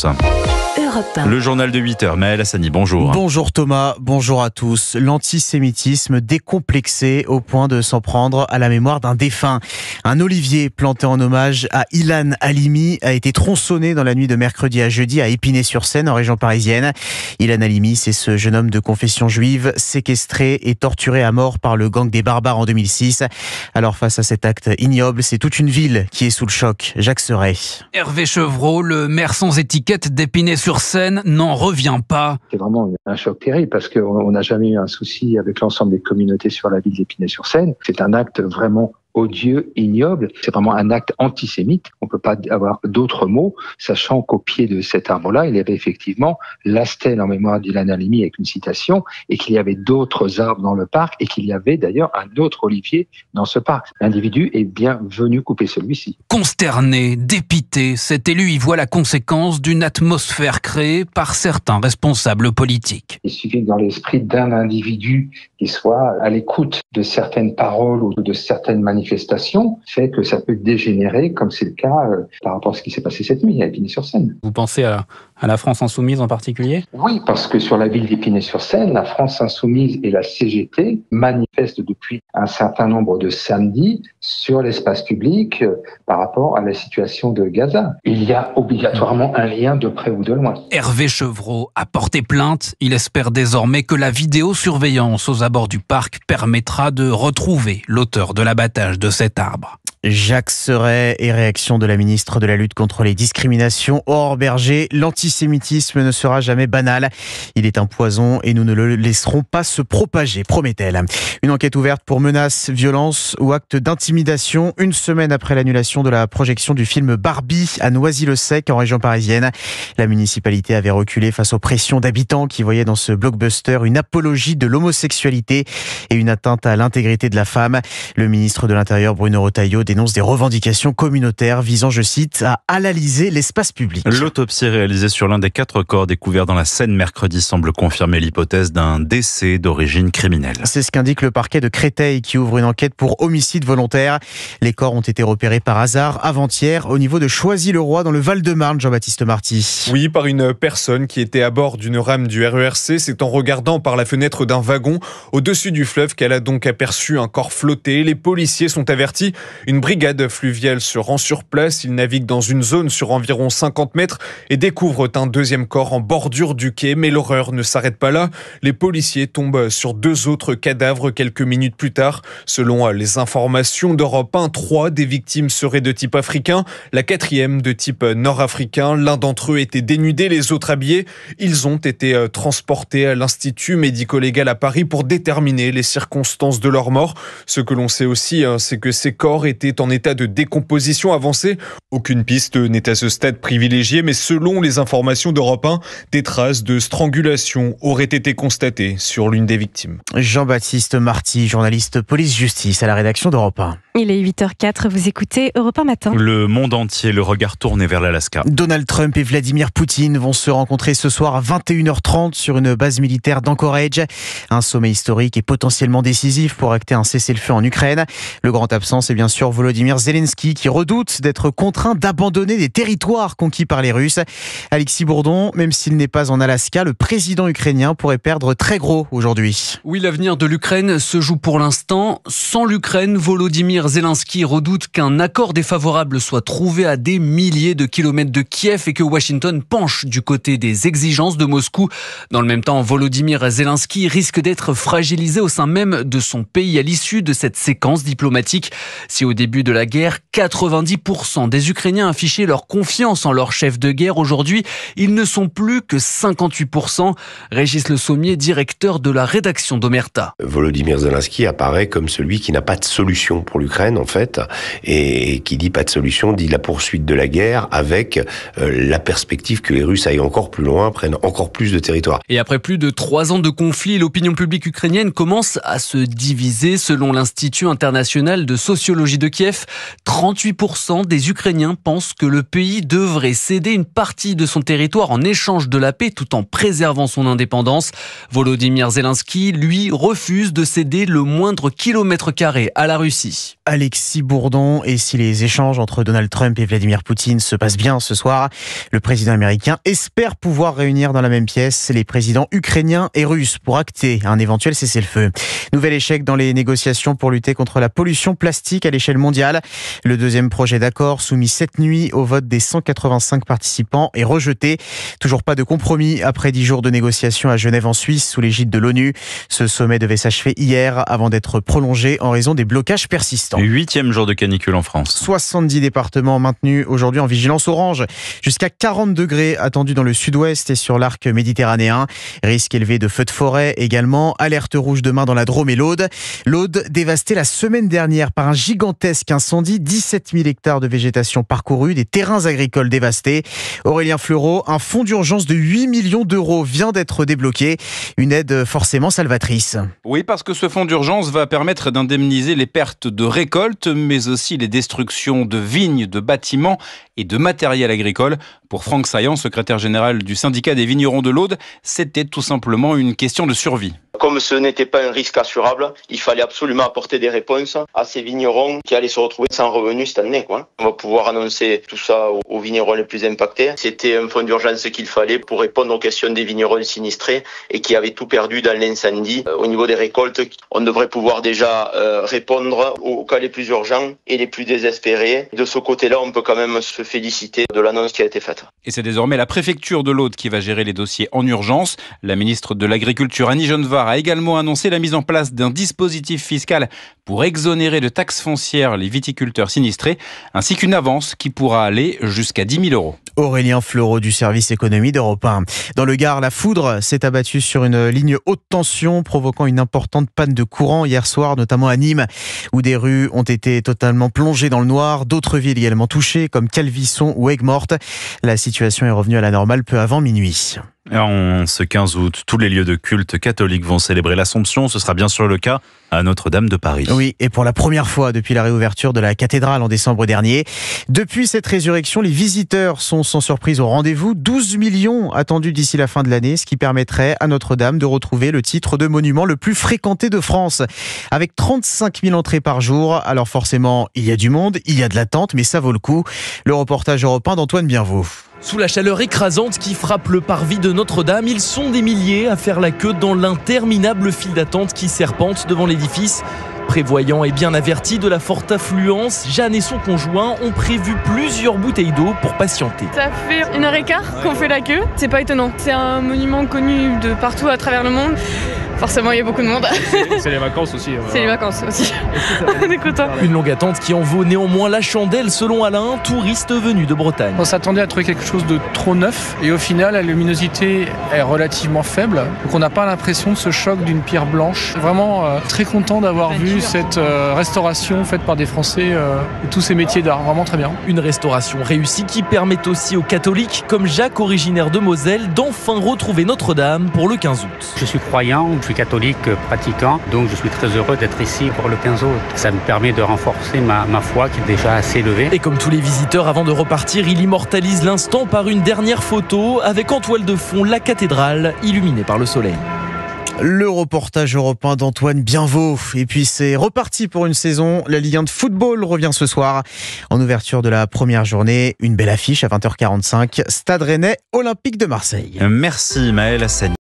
France. Europe 1. Le journal de 8h, Maël Hassani, bonjour. Bonjour Thomas, bonjour à tous. L'antisémitisme décomplexé au point de s'en prendre à la mémoire d'un défunt. Un olivier planté en hommage à Ilan Halimi a été tronçonné dans la nuit de mercredi à jeudi à Épinay-sur-Seine, en région parisienne. Ilan Halimi, c'est ce jeune homme de confession juive séquestré et torturé à mort par le gang des barbares en 2006. Alors face à cet acte ignoble, c'est toute une ville qui est sous le choc. Jacques Serret. Hervé Chevreau, le maire sans étiquette d'Épinay-sur-Seine, n'en revient pas. C'est vraiment un choc terrible parce qu'on n'a jamais eu un souci avec l'ensemble des communautés sur la ville d'Épinay-sur-Seine. C'est un acte vraiment odieux, ignoble. C'est vraiment un acte antisémite. On ne peut pas avoir d'autres mots, sachant qu'au pied de cet arbre-là, il y avait effectivement la stèle en mémoire d'Ilan Halimi avec une citation, et qu'il y avait d'autres arbres dans le parc, et qu'il y avait d'ailleurs un autre olivier dans ce parc. L'individu est bien venu couper celui-ci. Consterné, dépité, cet élu y voit la conséquence d'une atmosphère créée par certains responsables politiques. Il suffit que dans l'esprit d'un individu qui soit à l'écoute de certaines paroles ou de certaines manifestations, fait que ça peut dégénérer, comme c'est le cas par rapport à ce qui s'est passé cette nuit à Épinay-sur-Seine. Vous pensez à la France Insoumise en particulier ? Oui, parce que sur la ville d'Épinay-sur-Seine, la France Insoumise et la CGT manifestent depuis un certain nombre de samedis sur l'espace public par rapport à la situation de Gaza. Il y a obligatoirement un lien de près ou de loin. Hervé Chevreau a porté plainte. Il espère désormais que la vidéosurveillance aux abords du parc permettra de retrouver l'auteur de l'abattage de cet arbre. Jacques Serret et réaction de la ministre de la lutte contre les discriminations, Aurore Bergé. L'antisémitisme ne sera jamais banal. Il est un poison et nous ne le laisserons pas se propager, promet-elle. Une enquête ouverte pour menaces, violences ou actes d'intimidation. Une semaine après l'annulation de la projection du film Barbie à Noisy-le-Sec en région parisienne. La municipalité avait reculé face aux pressions d'habitants qui voyaient dans ce blockbuster une apologie de l'homosexualité et une atteinte à l'intégrité de la femme. Le ministre de l'Intérieur, Bruno Retailleau, dénonce des revendications communautaires visant, je cite, à halaliser l'espace public. L'autopsie réalisée sur l'un des 4 corps découverts dans la Seine mercredi semble confirmer l'hypothèse d'un décès d'origine criminelle. C'est ce qu'indique le parquet de Créteil qui ouvre une enquête pour homicide volontaire. Les corps ont été repérés par hasard avant-hier au niveau de Choisy-le-Roi dans le Val-de-Marne, Jean-Baptiste Marty. Oui, par une personne qui était à bord d'une rame du RERC. C'est en regardant par la fenêtre d'un wagon au-dessus du fleuve qu'elle a donc aperçu un corps flotter. Les policiers sont avertis. Une brigade fluviale se rend sur place. Ils naviguent dans une zone sur environ 50 mètres et découvrent un deuxième corps en bordure du quai. Mais l'horreur ne s'arrête pas là. Les policiers tombent sur 2 autres cadavres quelques minutes plus tard. Selon les informations d'Europe 1, 3 des victimes seraient de type africain, la 4e de type nord-africain. L'un d'entre eux était dénudé, les autres habillés. Ils ont été transportés à l'Institut médico-légal à Paris pour déterminer les circonstances de leur mort. Ce que l'on sait aussi, c'est que ces corps étaient en état de décomposition avancée. Aucune piste n'est à ce stade privilégiée, mais selon les informations d'Europe 1, des traces de strangulation auraient été constatées sur l'une des victimes. Jean-Baptiste Marty, journaliste police-justice à la rédaction d'Europe 1. Il est 8h04, vous écoutez Europe 1 matin. Le monde entier, le regard tourné vers l'Alaska. Donald Trump et Vladimir Poutine vont se rencontrer ce soir à 21h30 sur une base militaire d'Anchorage. Un sommet historique et potentiellement décisif pour acter un cessez-le-feu en Ukraine. Le grand absent, c'est bien sûr Volodymyr Zelensky qui redoute d'être contraint d'abandonner des territoires conquis par les Russes. Alexis Bourdon, même s'il n'est pas en Alaska, le président ukrainien pourrait perdre très gros aujourd'hui. Oui, l'avenir de l'Ukraine se joue pour l'instant. Sans l'Ukraine, Volodymyr Zelensky redoute qu'un accord défavorable soit trouvé à des milliers de kilomètres de Kiev et que Washington penche du côté des exigences de Moscou. Dans le même temps, Volodymyr Zelensky risque d'être fragilisé au sein même de son pays à l'issue de cette séquence diplomatique. Si au début de la guerre, 90% des Ukrainiens affichaient leur confiance en leur chef de guerre, aujourd'hui, ils ne sont plus que 58%. Régis Le Sommier, directeur de la rédaction d'Omerta. Volodymyr Zelensky apparaît comme celui qui n'a pas de solution pour l'Ukraine, en fait, et qui dit pas de solution, dit la poursuite de la guerre avec la perspective que les Russes aillent encore plus loin, prennent encore plus de territoire. Et après plus de 3 ans de conflit, l'opinion publique ukrainienne commence à se diviser. Selon l'Institut international de sociologie de Kiev. 38% des Ukrainiens pensent que le pays devrait céder une partie de son territoire en échange de la paix tout en préservant son indépendance. Volodymyr Zelensky, lui, refuse de céder le moindre kilomètre carré à la Russie. Alexis Bourdon, et si les échanges entre Donald Trump et Vladimir Poutine se passent bien ce soir, le président américain espère pouvoir réunir dans la même pièce les présidents ukrainiens et russes pour acter un éventuel cessez-le-feu. Nouvel échec dans les négociations pour lutter contre la pollution plastique à l'échelle mondiale. Le deuxième projet d'accord soumis cette nuit au vote des 185 participants est rejeté. Toujours pas de compromis après 10 jours de négociations à Genève en Suisse sous l'égide de l'ONU. Ce sommet devait s'achever hier avant d'être prolongé en raison des blocages persistants. 8e jour de canicule en France. 70 départements maintenus aujourd'hui en vigilance orange. Jusqu'à 40 degrés attendus dans le sud-ouest et sur l'arc méditerranéen. Risque élevé de feux de forêt également. Alerte rouge demain dans la Drôme et l'Aude. L'Aude dévastée la semaine dernière par un gigantesque incendie. 17 000 hectares de végétation parcourus, des terrains agricoles dévastés. Aurélien Fleureau, un fonds d'urgence de 8 millions d'euros vient d'être débloqué. Une aide forcément salvatrice. Oui, parce que ce fonds d'urgence va permettre d'indemniser les pertes de récolte, mais aussi les destructions de vignes, de bâtiments et de matériel agricole. Pour Franck Saillant, secrétaire général du syndicat des vignerons de l'Aude, c'était tout simplement une question de survie. Comme ce n'était pas un risque assurable, il fallait absolument apporter des réponses à ces vignerons qui allaient se retrouver sans revenus cette année. On va pouvoir annoncer tout ça aux vignerons les plus impactés. C'était un fonds d'urgence qu'il fallait pour répondre aux questions des vignerons sinistrés et qui avaient tout perdu dans l'incendie. Au niveau des récoltes, on devrait pouvoir déjà répondre aux cas les plus urgents et les plus désespérés. De ce côté-là, on peut quand même se féliciter de l'annonce qui a été faite. Et c'est désormais la préfecture de l'Aude qui va gérer les dossiers en urgence. La ministre de l'Agriculture, Annie Genevard, a également annoncé la mise en place d'un dispositif fiscal pour exonérer de taxes foncières les viticulteurs sinistrés, ainsi qu'une avance qui pourra aller jusqu'à 10 000 euros. Aurélien Fleureau du service économie d'Europe 1. Dans le Gard, la foudre s'est abattue sur une ligne haute tension, provoquant une importante panne de courant hier soir, notamment à Nîmes, où des rues ont été totalement plongées dans le noir. D'autres villes également touchées, comme Calvisson ou Aigues-Mortes. La situation est revenue à la normale peu avant minuit. En ce 15 août, tous les lieux de culte catholiques vont célébrer l'Assomption. Ce sera bien sûr le cas à Notre-Dame de Paris. Oui, et pour la première fois depuis la réouverture de la cathédrale en décembre dernier. Depuis cette résurrection, les visiteurs sont sans surprise au rendez-vous. 12 millions attendus d'ici la fin de l'année, ce qui permettrait à Notre-Dame de retrouver le titre de monument le plus fréquenté de France. Avec 35 000 entrées par jour. Alors forcément, il y a du monde, il y a de l'attente, mais ça vaut le coup. Le reportage européen d'Antoine Bienvaux. Sous la chaleur écrasante qui frappe le parvis de Notre-Dame, ils sont des milliers à faire la queue dans l'interminable file d'attente qui serpente devant l'édifice. Prévoyant et bien averti de la forte affluence, Jeanne et son conjoint ont prévu plusieurs bouteilles d'eau pour patienter. Ça fait 1h15 qu'on fait la queue, c'est pas étonnant. C'est un monument connu de partout à travers le monde. Forcément, il y a beaucoup de monde. C'est les vacances aussi. C'est les vacances aussi. On est contents. Une longue attente qui en vaut néanmoins la chandelle selon Alain, touriste venu de Bretagne. On s'attendait à trouver quelque chose de trop neuf et au final, la luminosité est relativement faible. Donc on n'a pas l'impression de ce choc d'une pierre blanche. Vraiment très content d'avoir vu cette restauration faite par des Français et tous ces métiers d'art. Vraiment très bien. Une restauration réussie qui permet aussi aux catholiques, comme Jacques, originaire de Moselle, d'enfin retrouver Notre-Dame pour le 15 août. Je suis croyant, je suis catholique pratiquant, donc je suis très heureux d'être ici pour le 15 août. Ça me permet de renforcer ma foi qui est déjà assez élevée. Et comme tous les visiteurs, avant de repartir, il immortalise l'instant par une dernière photo avec en toile de fond la cathédrale illuminée par le soleil. Le reportage européen d'Antoine Bienvaux. Et puis c'est reparti pour une saison. La Ligue 1 de football revient ce soir. En ouverture de la première journée, une belle affiche à 20h45. Stade Rennais, Olympique de Marseille. Merci Maël Hassani.